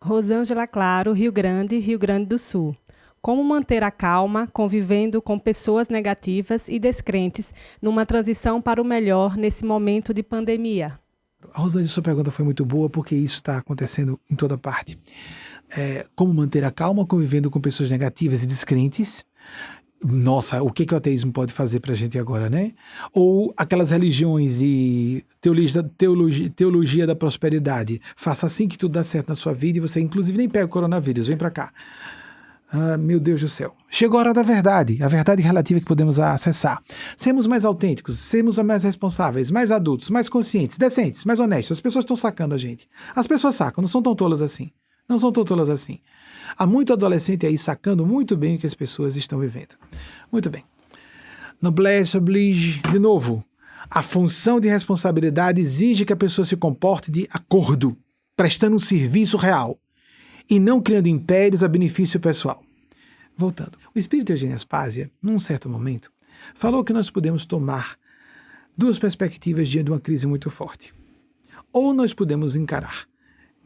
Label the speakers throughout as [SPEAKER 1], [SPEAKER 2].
[SPEAKER 1] Rosângela Claro, Rio Grande do Sul. Como manter a calma convivendo com pessoas negativas e descrentes numa transição para o melhor nesse momento de pandemia?
[SPEAKER 2] Rosângela, sua pergunta foi muito boa porque isso está acontecendo em toda parte. Como manter a calma convivendo com pessoas negativas e descrentes? Nossa, o que o ateísmo pode fazer para a gente agora, né? Ou aquelas religiões e teologia da prosperidade. Faça assim que tudo dá certo na sua vida e você inclusive nem pega o coronavírus, vem para cá. Ah, meu Deus do céu. Chegou a hora da verdade, a verdade relativa que podemos acessar. Sermos mais autênticos, sermos mais responsáveis, mais adultos, mais conscientes, decentes, mais honestos. As pessoas estão sacando a gente. As pessoas sacam, não são tão tolas assim. Não são tão tolas assim. Há muito adolescente aí sacando muito bem o que as pessoas estão vivendo. Muito bem. Noblesse oblige, de novo, a função de responsabilidade exige que a pessoa se comporte de acordo, prestando um serviço real e não criando impérios a benefício pessoal. Voltando. O espírito Eugênio Aspásia, num certo momento, falou que nós podemos tomar duas perspectivas diante de uma crise muito forte. Ou nós podemos encarar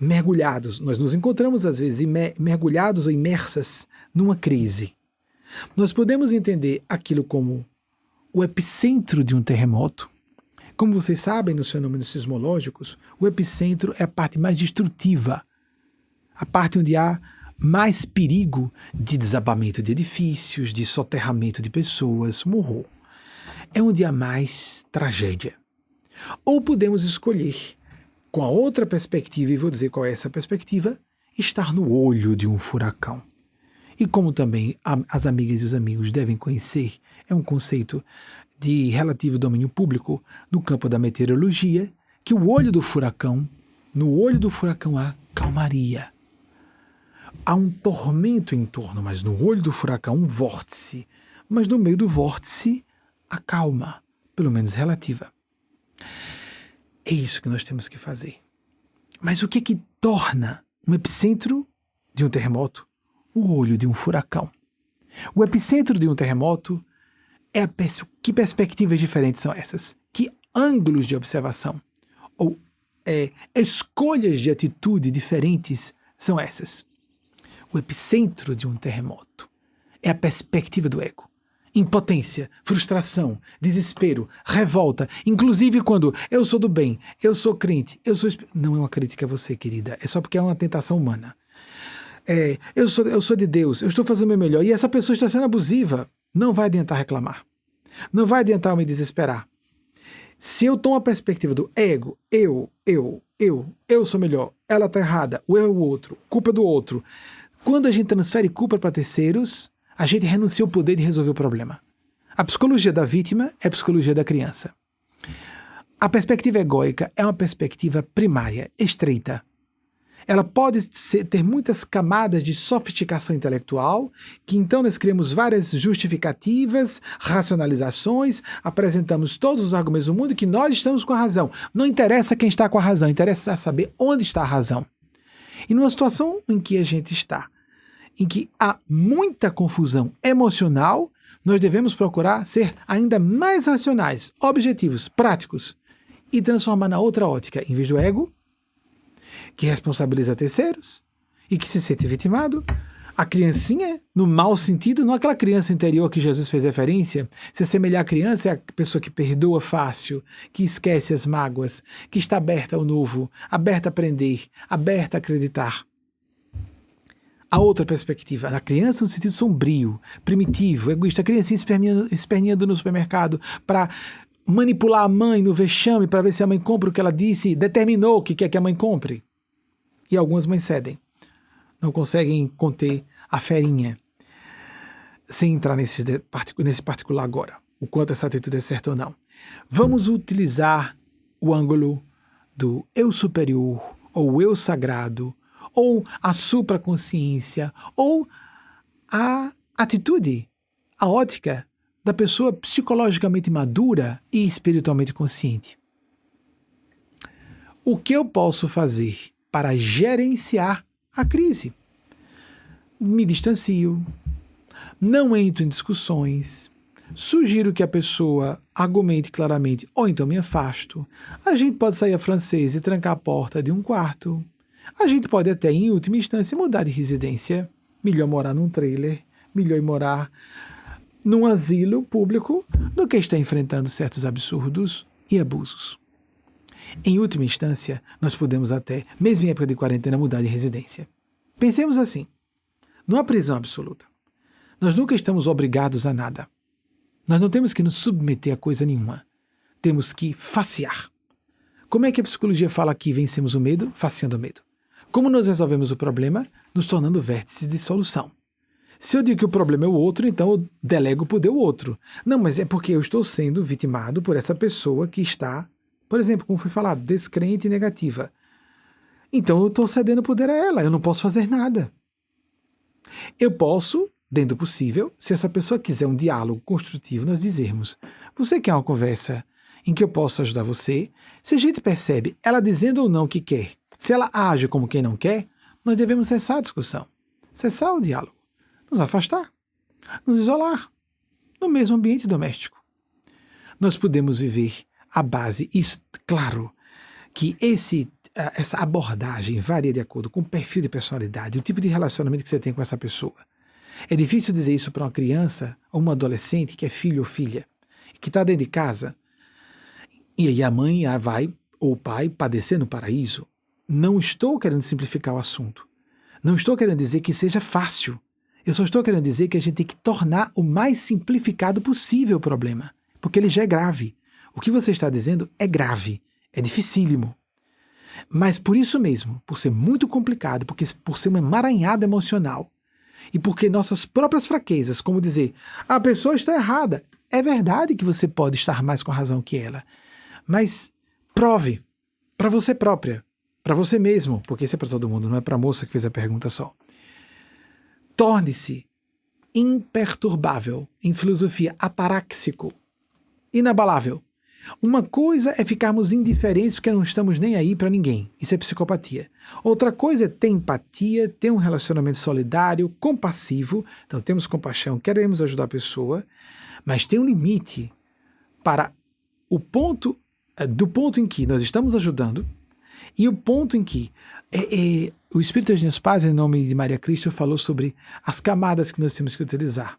[SPEAKER 2] mergulhados, nós nos encontramos às vezes mergulhados ou imersas numa crise. Nós podemos entender aquilo como o epicentro de um terremoto. Como vocês sabem nos fenômenos sismológicos, o epicentro é a parte mais destrutiva, a parte onde há mais perigo de desabamento de edifícios, de soterramento de pessoas, morro. É onde há mais tragédia. Ou podemos escolher, com a outra perspectiva, e vou dizer qual é essa perspectiva, estar no olho de um furacão. E como também as amigas e os amigos devem conhecer, é um conceito de relativo domínio público no campo da meteorologia, que no olho do furacão há calmaria. Há um tormento em torno, mas no olho do furacão um vórtice. Mas no meio do vórtice, a calma, pelo menos relativa. É isso que nós temos que fazer. Mas o que torna um epicentro de um terremoto o olho de um furacão? O epicentro de um terremoto é que perspectivas diferentes são essas? Que ângulos de observação ou escolhas de atitude diferentes são essas? O epicentro de um terremoto é a perspectiva do ego. Impotência, frustração, desespero, revolta, inclusive quando eu sou do bem, eu sou crente, não é uma crítica a você, querida, é só porque é uma tentação humana. Eu sou de Deus, eu estou fazendo o meu melhor e essa pessoa está sendo abusiva. Não vai adiantar reclamar. Não vai adiantar eu me desesperar. Se eu tomo a perspectiva do ego, eu sou melhor, ela está errada, o erro é o outro, culpa é do outro. Quando a gente transfere culpa para terceiros, a gente renuncia ao poder de resolver o problema. A psicologia da vítima é a psicologia da criança. A perspectiva egóica é uma perspectiva primária, estreita. Ela pode ter muitas camadas de sofisticação intelectual, que então nós criamos várias justificativas, racionalizações, apresentamos todos os argumentos do mundo que nós estamos com a razão. Não interessa quem está com a razão, interessa saber onde está a razão. E numa situação em que a gente está, em que há muita confusão emocional, nós devemos procurar ser ainda mais racionais, objetivos, práticos e transformar na outra ótica, em vez do ego, que responsabiliza terceiros e que se sente vitimado, a criancinha, no mau sentido, não aquela criança interior que Jesus fez referência, se assemelhar à criança é a pessoa que perdoa fácil, que esquece as mágoas, que está aberta ao novo, aberta a aprender, aberta a acreditar. A outra perspectiva, a criança no sentido sombrio, primitivo, egoísta, a criancinha esperneando no supermercado para manipular a mãe no vexame para ver se a mãe compra o que ela disse, determinou que quer que a mãe compre. E algumas mães cedem. Não conseguem conter a ferinha. Sem entrar nesse particular agora, o quanto essa atitude é certa ou não. Vamos utilizar o ângulo do eu superior, ou eu sagrado, ou a supraconsciência, ou a atitude, a ótica da pessoa psicologicamente madura e espiritualmente consciente. O que eu posso fazer para gerenciar a crise? Me distancio, não entro em discussões, sugiro que a pessoa argumente claramente, ou então me afasto. A gente pode sair a francês e trancar a porta de um quarto. A gente pode até, em última instância, mudar de residência. Melhor morar num trailer, melhor morar num asilo público do que estar enfrentando certos absurdos e abusos. Em última instância, nós podemos até, mesmo em época de quarentena, mudar de residência. Pensemos assim, não há prisão absoluta. Nós nunca estamos obrigados a nada. Nós não temos que nos submeter a coisa nenhuma. Temos que facear. Como é que a psicologia fala que vencemos o medo? Faceando o medo. Como nós resolvemos o problema? Nos tornando vértices de solução. Se eu digo que o problema é o outro, então eu delego o poder ao outro. Não, mas é porque eu estou sendo vitimado por essa pessoa que está, por exemplo, como foi falado, descrente e negativa. Então eu estou cedendo o poder a ela, eu não posso fazer nada. Eu posso, dentro do possível, se essa pessoa quiser um diálogo construtivo, nós dizermos, você quer uma conversa em que eu possa ajudar você? Se a gente percebe ela dizendo ou não o que quer, se ela age como quem não quer, nós devemos cessar a discussão, cessar o diálogo, nos afastar, nos isolar, no mesmo ambiente doméstico. Nós podemos viver a base, isso, claro, que essa abordagem varia de acordo com o perfil de personalidade, o tipo de relacionamento que você tem com essa pessoa. É difícil dizer isso para uma criança ou uma adolescente que é filho ou filha, que está dentro de casa, e aí a mãe vai, ou o pai, padecer no paraíso. Não estou querendo simplificar o assunto. Não estou querendo dizer que seja fácil. Eu só estou querendo dizer que a gente tem que tornar o mais simplificado possível o problema, porque ele já é grave. O que você está dizendo é grave, é dificílimo. Mas por isso mesmo, por ser muito complicado, por ser um emaranhado emocional, e porque nossas próprias fraquezas, como dizer, a pessoa está errada, é verdade que você pode estar mais com a razão que ela, mas prove, para você própria, para você mesmo, porque isso é para todo mundo, não é para a moça que fez a pergunta só. Torne-se imperturbável, em filosofia, ataráxico, inabalável. Uma coisa é ficarmos indiferentes porque não estamos nem aí para ninguém. Isso é psicopatia. Outra coisa é ter empatia, ter um relacionamento solidário, compassivo. Então temos compaixão, queremos ajudar a pessoa, mas tem um limite para o ponto, do ponto em que nós estamos ajudando e o ponto em que o Espírito de Deus Paz, em nome de Maria Cristo, falou sobre as camadas que nós temos que utilizar.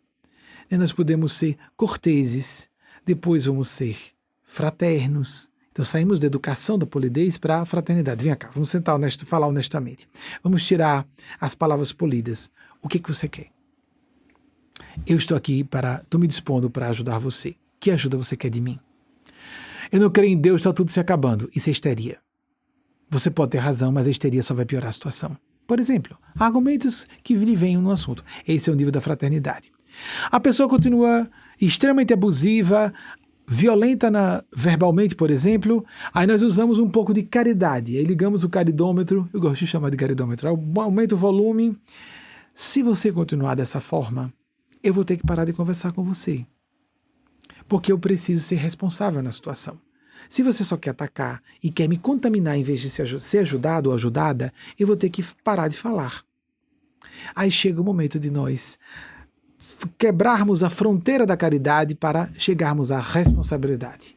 [SPEAKER 2] E nós podemos ser corteses, depois vamos ser fraternos. Então saímos da educação da polidez para a fraternidade. Vem cá, vamos sentar falar honestamente. Vamos tirar as palavras polidas. O que você quer? Eu estou aqui estou me dispondo para ajudar você. Que ajuda você quer de mim? Eu não creio em Deus, está tudo se acabando. Isso é histeria. Você pode ter razão, mas a histeria só vai piorar a situação. Por exemplo, argumentos que lhe venham no assunto. Esse é o nível da fraternidade. A pessoa continua extremamente abusiva, violenta verbalmente, por exemplo, aí nós usamos um pouco de caridade, aí ligamos o caridômetro, eu gosto de chamar de caridômetro, aumenta o volume. Se você continuar dessa forma, eu vou ter que parar de conversar com você, porque eu preciso ser responsável na situação. Se você só quer atacar e quer me contaminar em vez de ser ajudado ou ajudada, eu vou ter que parar de falar. Aí chega o momento de nós quebrarmos a fronteira da caridade para chegarmos à responsabilidade.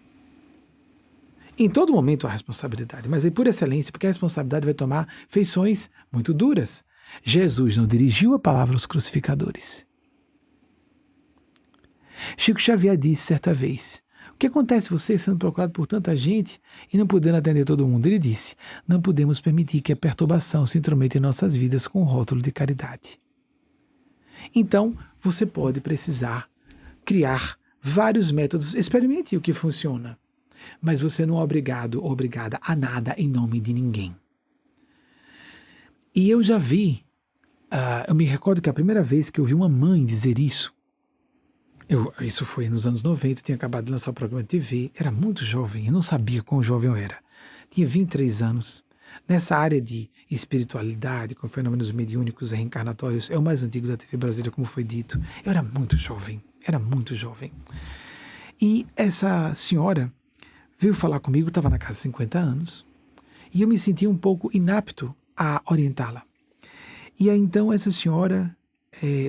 [SPEAKER 2] Em todo momento há responsabilidade, mas aí por excelência, porque a responsabilidade vai tomar feições muito duras. Jesus não dirigiu a palavra aos crucificadores. Chico Xavier disse certa vez, o que acontece você sendo procurado por tanta gente e não podendo atender todo mundo? Ele disse, não podemos permitir que a perturbação se intrometa em nossas vidas com o rótulo de caridade. Então, você pode precisar criar vários métodos, experimente o que funciona, mas você não é obrigado ou obrigada a nada em nome de ninguém. E eu já vi, eu me recordo que a primeira vez que eu vi uma mãe dizer isso, isso foi nos anos 90, eu tinha acabado de lançar o programa de TV, era muito jovem, eu não sabia quão jovem eu era, tinha 23 anos. Nessa área de espiritualidade, com fenômenos mediúnicos e reencarnatórios, é o mais antigo da TV brasileira, como foi dito. Eu era muito jovem. E essa senhora veio falar comigo, estava na casa de 50 anos, e eu me senti um pouco inapto a orientá-la. E aí então essa senhora,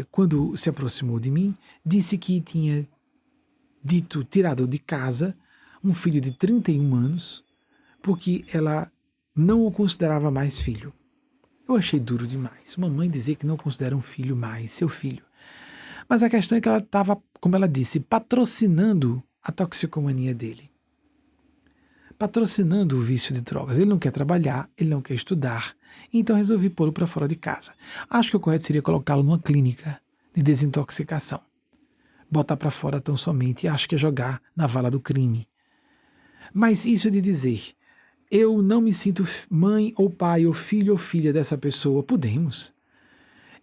[SPEAKER 2] quando se aproximou de mim, disse que tinha tirado de casa um filho de 31 anos, porque ela não o considerava mais filho. Eu achei duro demais. Uma mãe dizer que não considera um filho mais seu filho. Mas a questão é que ela estava, como ela disse, patrocinando a toxicomania dele. Patrocinando o vício de drogas. Ele não quer trabalhar, ele não quer estudar. Então resolvi pô-lo para fora de casa. Acho que o correto seria colocá-lo numa clínica de desintoxicação. Botar para fora tão somente, acho que é jogar na vala do crime. Mas isso de dizer, eu não me sinto mãe ou pai ou filho ou filha dessa pessoa, podemos.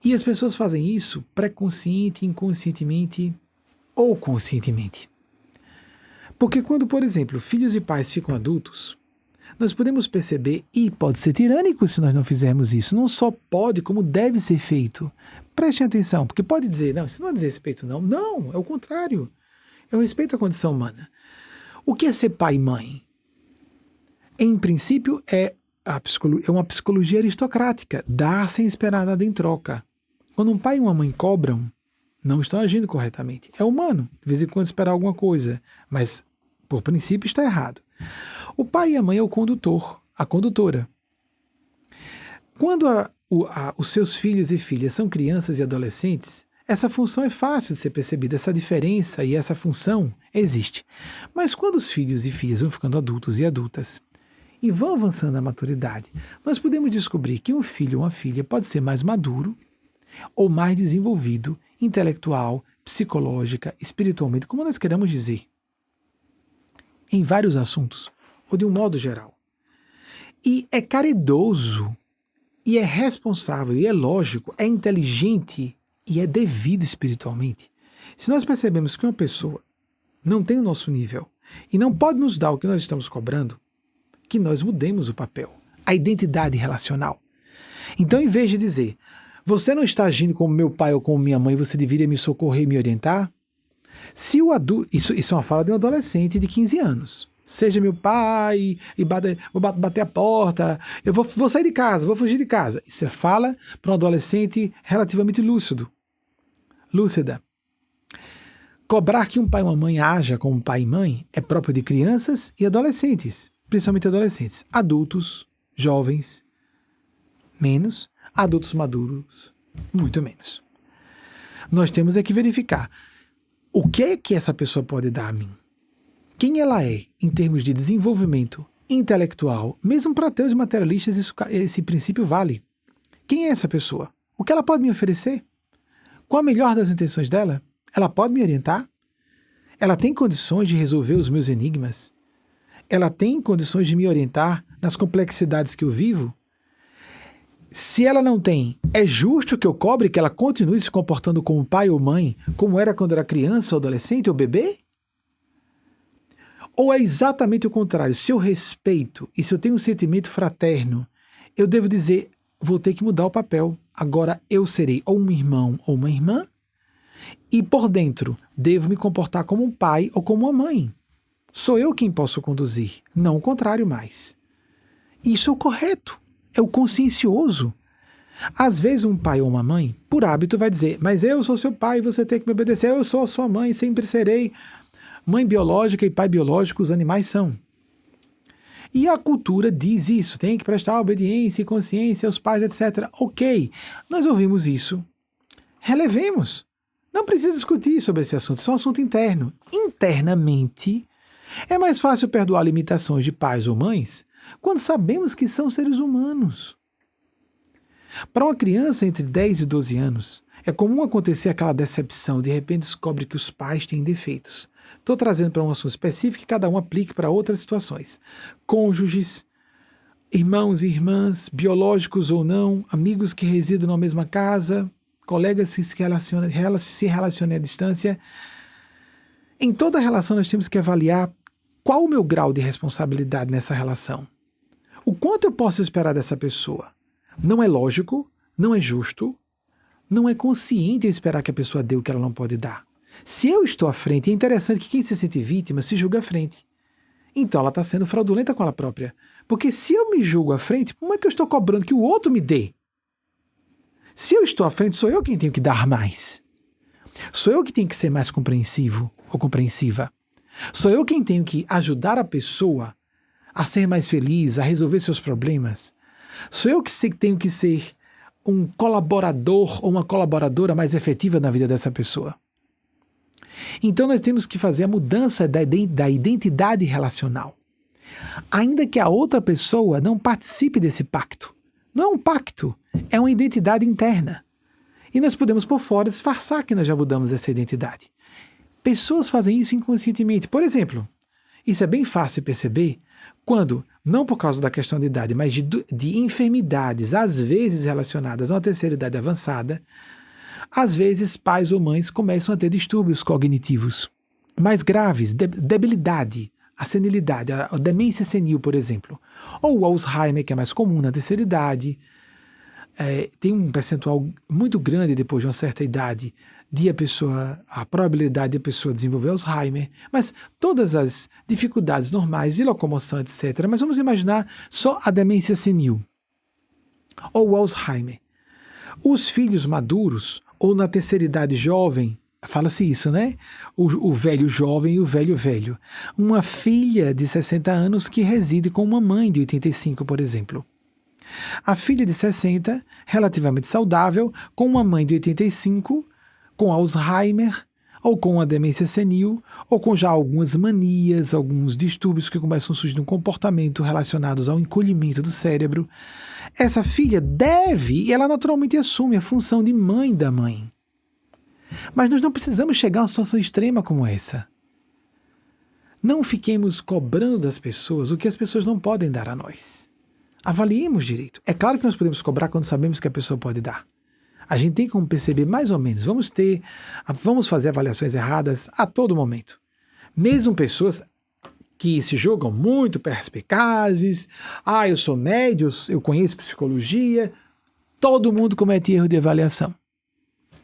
[SPEAKER 2] E as pessoas fazem isso pré-consciente, inconscientemente ou conscientemente. Porque quando, por exemplo, filhos e pais ficam adultos, nós podemos perceber, e pode ser tirânico se nós não fizermos isso, não só pode, como deve ser feito. Prestem atenção, porque pode dizer, não, isso não é desrespeito, não. Não, é o contrário. Eu respeito a condição humana. O que é ser pai e mãe? Em princípio, é uma psicologia aristocrática, dar sem esperar nada em troca. Quando um pai e uma mãe cobram, não estão agindo corretamente. É humano, de vez em quando esperar alguma coisa, mas por princípio está errado. O pai e a mãe é o condutor, a condutora. Quando os seus filhos e filhas são crianças e adolescentes, essa função é fácil de ser percebida, essa diferença e essa função existe. Mas quando os filhos e filhas vão ficando adultos e adultas e vão avançando na maturidade, nós podemos descobrir que um filho ou uma filha pode ser mais maduro ou mais desenvolvido, intelectual, psicológica, espiritualmente, como nós queremos dizer, em vários assuntos, ou de um modo geral. E é caridoso, e é responsável, e é lógico, é inteligente e é devido espiritualmente. Se nós percebemos que uma pessoa não tem o nosso nível e não pode nos dar o que nós estamos cobrando, que nós mudemos o papel, a identidade relacional. Então, em vez de dizer, você não está agindo como meu pai ou como minha mãe, você deveria me socorrer e me orientar? Se o adulto, isso é uma fala de um adolescente de 15 anos. Seja meu pai, e vou bater a porta, eu vou sair de casa, vou fugir de casa. Isso é fala para um adolescente relativamente lúcida. Cobrar que um pai e uma mãe haja como pai e mãe é próprio de crianças e adolescentes, principalmente adolescentes. Adultos, jovens, menos. Adultos maduros, muito menos. Nós temos é que verificar o que é que essa pessoa pode dar a mim. Quem ela é em termos de desenvolvimento intelectual, mesmo para ateus e materialistas, esse princípio vale. Quem é essa pessoa? O que ela pode me oferecer? Qual a melhor das intenções dela? Ela pode me orientar? Ela tem condições de resolver os meus enigmas? Ela tem condições de me orientar nas complexidades que eu vivo? Se ela não tem, é justo que eu cobre que ela continue se comportando como pai ou mãe, como era quando era criança ou adolescente ou bebê? Ou é exatamente o contrário? Se eu respeito e se eu tenho um sentimento fraterno, eu devo dizer, vou ter que mudar o papel. Agora eu serei ou um irmão ou uma irmã e por dentro devo me comportar como um pai ou como uma mãe. Sou eu quem posso conduzir, não o contrário mais. Isso é o correto. É o consciencioso. Às vezes um pai ou uma mãe, por hábito, vai dizer, mas eu sou seu pai, você tem que me obedecer, eu sou a sua mãe, sempre serei. Mãe biológica e pai biológico, os animais são. E a cultura diz isso, tem que prestar obediência e consciência aos pais, etc. Ok, nós ouvimos isso. Relevemos. Não precisa discutir sobre esse assunto, isso é um assunto interno. Internamente, é mais fácil perdoar limitações de pais ou mães quando sabemos que são seres humanos. Para uma criança entre 10 e 12 anos, é comum acontecer aquela decepção, de repente descobre que os pais têm defeitos. Estou trazendo para um assunto específico que cada um aplique para outras situações. Cônjuges, irmãos e irmãs, biológicos ou não, amigos que residam na mesma casa, colegas que se relacionam à distância. Em toda relação nós temos que avaliar qual o meu grau de responsabilidade nessa relação. O quanto eu posso esperar dessa pessoa? Não é lógico, não é justo, não é consciente eu esperar que a pessoa dê o que ela não pode dar. Se eu estou à frente, é interessante que quem se sente vítima se julga à frente. Então ela está sendo fraudulenta com ela própria. Porque se eu me julgo à frente, como é que eu estou cobrando que o outro me dê? Se eu estou à frente, sou eu quem tenho que dar mais. Sou eu que tenho que ser mais compreensivo ou compreensiva. Sou eu quem tenho que ajudar a pessoa a ser mais feliz, a resolver seus problemas, Sou eu que tenho que ser um colaborador ou uma colaboradora mais efetiva na vida dessa pessoa. Então nós temos que fazer a mudança da identidade relacional. Ainda que a outra pessoa não participe desse pacto. Não é um pacto, é uma identidade interna. E nós podemos por fora disfarçar que nós já mudamos essa identidade. Pessoas fazem isso inconscientemente. Por exemplo, isso é bem fácil de perceber quando, não por causa da questão de idade, mas de enfermidades, às vezes relacionadas a uma terceira idade avançada, às vezes pais ou mães começam a ter distúrbios cognitivos mais graves, debilidade, a senilidade, a demência senil, por exemplo, ou o Alzheimer, que é mais comum na terceira idade. Tem um percentual muito grande depois de uma certa idade a probabilidade de a pessoa desenvolver Alzheimer, mas todas as dificuldades normais de locomoção, etc. Mas vamos imaginar só a demência senil ou o Alzheimer. Os filhos maduros, ou na terceira idade jovem, fala-se isso, né? O velho jovem e o velho velho. Uma filha de 60 anos que reside com uma mãe de 85, por exemplo. A filha de 60, relativamente saudável, com uma mãe de 85, com Alzheimer, ou com a demência senil, ou com já algumas manias, alguns distúrbios que começam a surgir no comportamento relacionados ao encolhimento do cérebro. Essa filha deve, e ela naturalmente assume a função de mãe da mãe. Mas nós não precisamos chegar a uma situação extrema como essa. Não fiquemos cobrando das pessoas o que as pessoas não podem dar a nós. Avaliemos direito. É claro que nós podemos cobrar quando sabemos que a pessoa pode dar. A gente tem como perceber mais ou menos. Vamos fazer avaliações erradas a todo momento. Mesmo pessoas que se julgam muito perspicazes, eu sou médio, eu conheço psicologia, todo mundo comete erro de avaliação.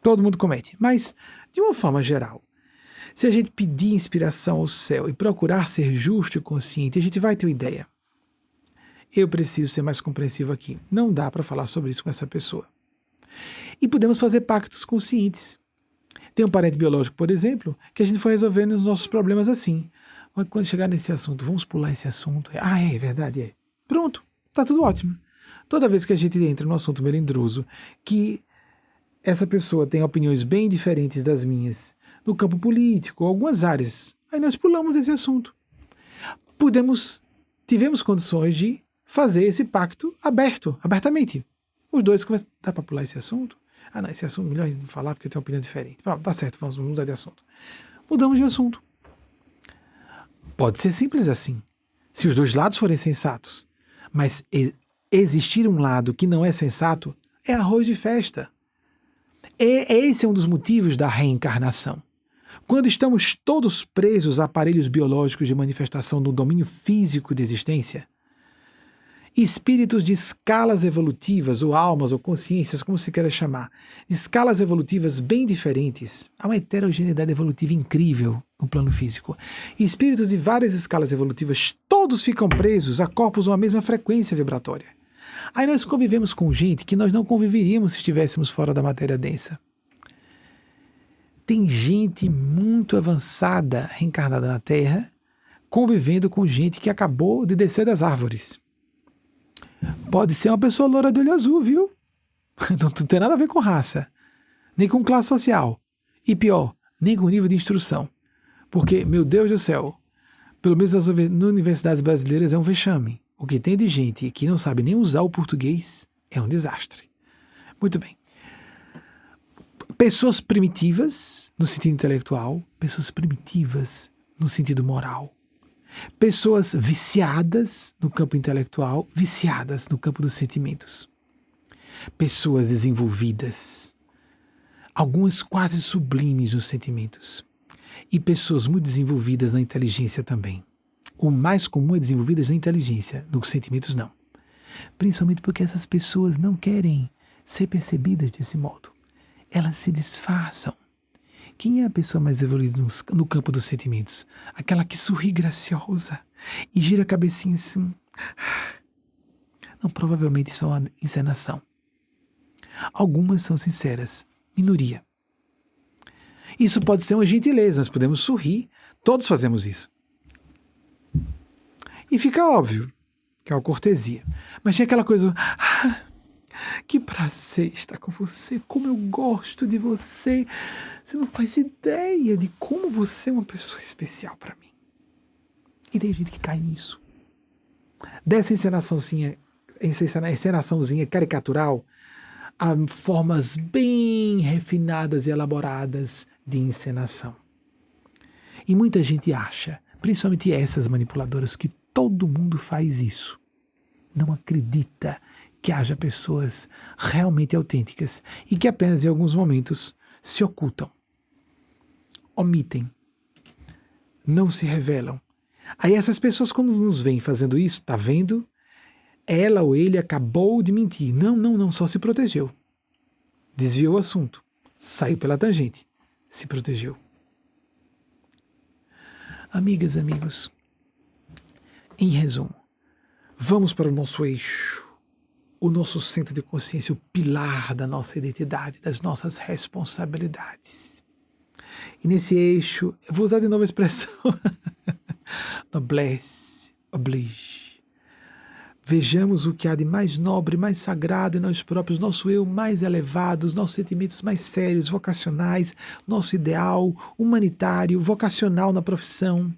[SPEAKER 2] Todo mundo comete. Mas, de uma forma geral, se a gente pedir inspiração ao céu e procurar ser justo e consciente, a gente vai ter uma ideia. Eu preciso ser mais compreensivo aqui. Não dá para falar sobre isso com essa pessoa. E podemos fazer pactos conscientes. Tem um parente biológico, por exemplo, que a gente foi resolvendo os nossos problemas assim. Mas quando chegar nesse assunto, vamos pular esse assunto. É verdade, é. Pronto, tá tudo ótimo. Toda vez que a gente entra num assunto melindroso, que essa pessoa tem opiniões bem diferentes das minhas, no campo político, algumas áreas, aí nós pulamos esse assunto. Tivemos condições de fazer esse pacto abertamente. Os dois começam, dá para pular esse assunto? Não, esse assunto é melhor não falar porque eu tenho uma opinião diferente. Pronto, tá certo, vamos mudar de assunto. Mudamos de assunto. Pode ser simples assim, se os dois lados forem sensatos. Mas existir um lado que não é sensato é arroz de festa. Esse é um dos motivos da reencarnação. Quando estamos todos presos a aparelhos biológicos de manifestação do domínio físico de existência, espíritos de escalas evolutivas, ou almas, ou consciências, como se queira chamar, escalas evolutivas bem diferentes, há uma heterogeneidade evolutiva incrível no plano físico. Espíritos de várias escalas evolutivas, todos ficam presos a corpos com a mesma frequência vibratória. Aí nós convivemos com gente que nós não conviveríamos se estivéssemos fora da matéria densa. Tem gente muito avançada, reencarnada na Terra, convivendo com gente que acabou de descer das árvores. Pode ser uma pessoa loura de olho azul, viu? Não tem nada a ver com raça, nem com classe social. E pior, nem com nível de instrução. Porque, meu Deus do céu, pelo menos nas universidades brasileiras é um vexame. O que tem de gente que não sabe nem usar o português é um desastre. Muito bem. Pessoas primitivas no sentido intelectual, pessoas primitivas no sentido moral. Pessoas viciadas no campo intelectual, viciadas no campo dos sentimentos. Pessoas desenvolvidas, algumas quase sublimes nos sentimentos. E pessoas muito desenvolvidas na inteligência também. O mais comum é desenvolvidas na inteligência, nos sentimentos não. Principalmente porque essas pessoas não querem ser percebidas desse modo. Elas se disfarçam. Quem é a pessoa mais evoluída no campo dos sentimentos? Aquela que sorri graciosa e gira a cabecinha assim. Não, provavelmente isso é uma encenação. Algumas são sinceras. Minoria. Isso pode ser uma gentileza, nós podemos sorrir. Todos fazemos isso. E fica óbvio que é uma cortesia. Mas tinha aquela coisa, Que prazer estar com você, como eu gosto de você. Você não faz ideia de como você é uma pessoa especial para mim. E tem gente que cai nisso. Dessa encenaçãozinha caricatural, há formas bem refinadas e elaboradas de encenação. E muita gente acha, principalmente essas manipuladoras, que todo mundo faz isso. Não acredita que haja pessoas realmente autênticas e que apenas em alguns momentos se ocultam, omitem, não se revelam. Aí essas pessoas, quando nos veem fazendo isso, tá vendo? Ela ou ele acabou de mentir. Não, só se protegeu. Desviou o assunto, saiu pela tangente, se protegeu. Amigas, amigos, em resumo, vamos para o nosso eixo, o nosso centro de consciência, o pilar da nossa identidade, das nossas responsabilidades. E nesse eixo, eu vou usar de novo a expressão, noblesse oblige. Vejamos o que há de mais nobre, mais sagrado em nós próprios, nosso eu mais elevado, os nossos sentimentos mais sérios, vocacionais, nosso ideal humanitário, vocacional na profissão.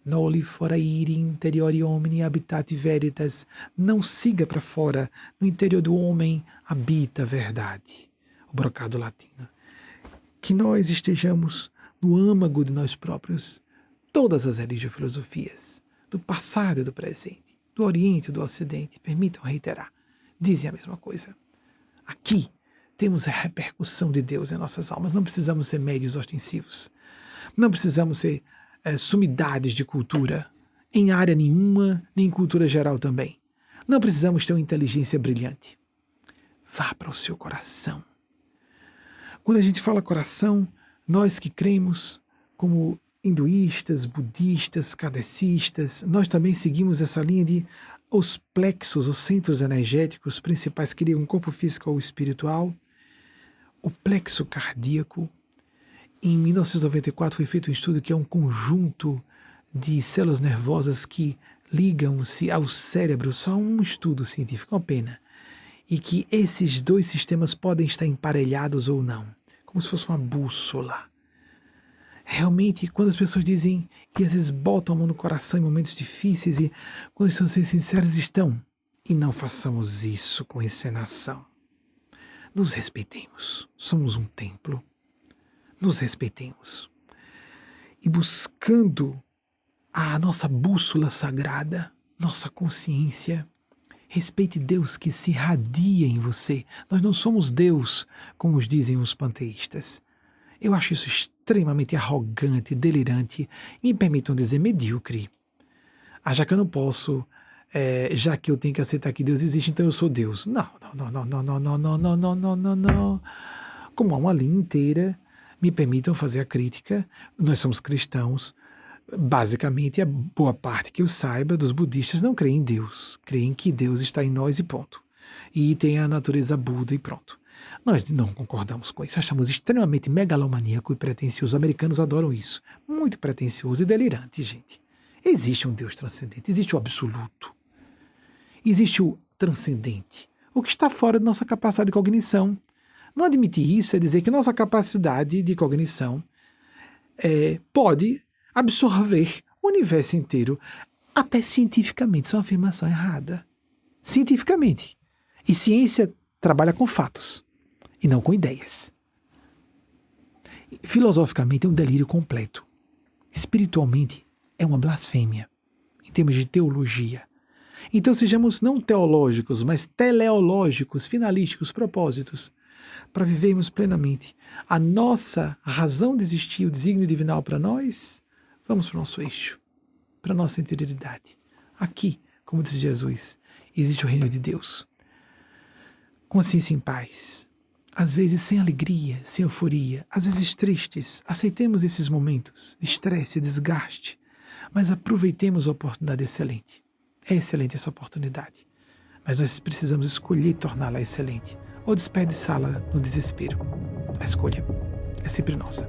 [SPEAKER 2] Noli fora iri interiori homini habitat veritas. Não siga para fora, no interior do homem habita a verdade. O brocado latino. Que nós estejamos no âmago de nós próprios, todas as religiofilosofias, do passado e do presente, do Oriente e do Ocidente, permitam reiterar, dizem a mesma coisa. Aqui temos a repercussão de Deus em nossas almas, não precisamos ser médios ostensivos, não precisamos ser sumidades de cultura, em área nenhuma, nem em cultura geral também. Não precisamos ter uma inteligência brilhante. Vá para o seu coração. Quando a gente fala coração, nós que cremos como hinduístas, budistas, kardecistas, nós também seguimos essa linha de os plexos, os centros energéticos principais que ligam o corpo físico ao espiritual. O plexo cardíaco. Em 1994 foi feito um estudo que é um conjunto de células nervosas que ligam-se ao cérebro, só um estudo científico, uma pena, e que esses dois sistemas podem estar emparelhados ou não, como se fosse uma bússola. Realmente, quando as pessoas dizem, e às vezes botam a mão no coração em momentos difíceis, e quando estão sendo sinceras, estão. E não façamos isso com encenação. Nos respeitemos, somos um templo. Nos respeitemos. E buscando a nossa bússola sagrada, nossa consciência, respeite Deus que se irradia em você. Nós não somos Deus, como dizem os panteístas. Eu acho isso extremamente arrogante, delirante, e me permitam dizer medíocre. Já que eu não posso, já que eu tenho que aceitar que Deus existe, então eu sou Deus. Não. Como há uma linha inteira, me permitam fazer a crítica. Nós somos cristãos. Basicamente, a boa parte que eu saiba dos budistas não creem em Deus. Creem que Deus está em nós e ponto. E tem a natureza Buda e pronto. Nós não concordamos com isso. Achamos extremamente megalomaníaco e pretensioso. Os americanos adoram isso. Muito pretensioso e delirante, gente. Existe um Deus transcendente. Existe o absoluto. Existe o transcendente. O que está fora da nossa capacidade de cognição. Não admitir isso é dizer que nossa capacidade de cognição pode absorver o universo inteiro, até cientificamente. Isso é uma afirmação errada. Cientificamente. E ciência trabalha com fatos, e não com ideias. Filosoficamente é um delírio completo. Espiritualmente é uma blasfêmia, em termos de teologia. Então sejamos não teológicos, mas teleológicos, finalísticos, propósitos, para vivermos plenamente a nossa razão de existir, o desígnio divinal para nós. Vamos para o nosso eixo, para a nossa interioridade. Aqui, como disse Jesus, existe o reino de Deus. Consciência em paz, às vezes sem alegria, sem euforia, às vezes tristes. Aceitemos esses momentos de estresse, desgaste, mas aproveitemos a oportunidade excelente. É excelente essa oportunidade, mas nós precisamos escolher torná-la excelente ou desperdiçá-la no desespero. A escolha é sempre nossa.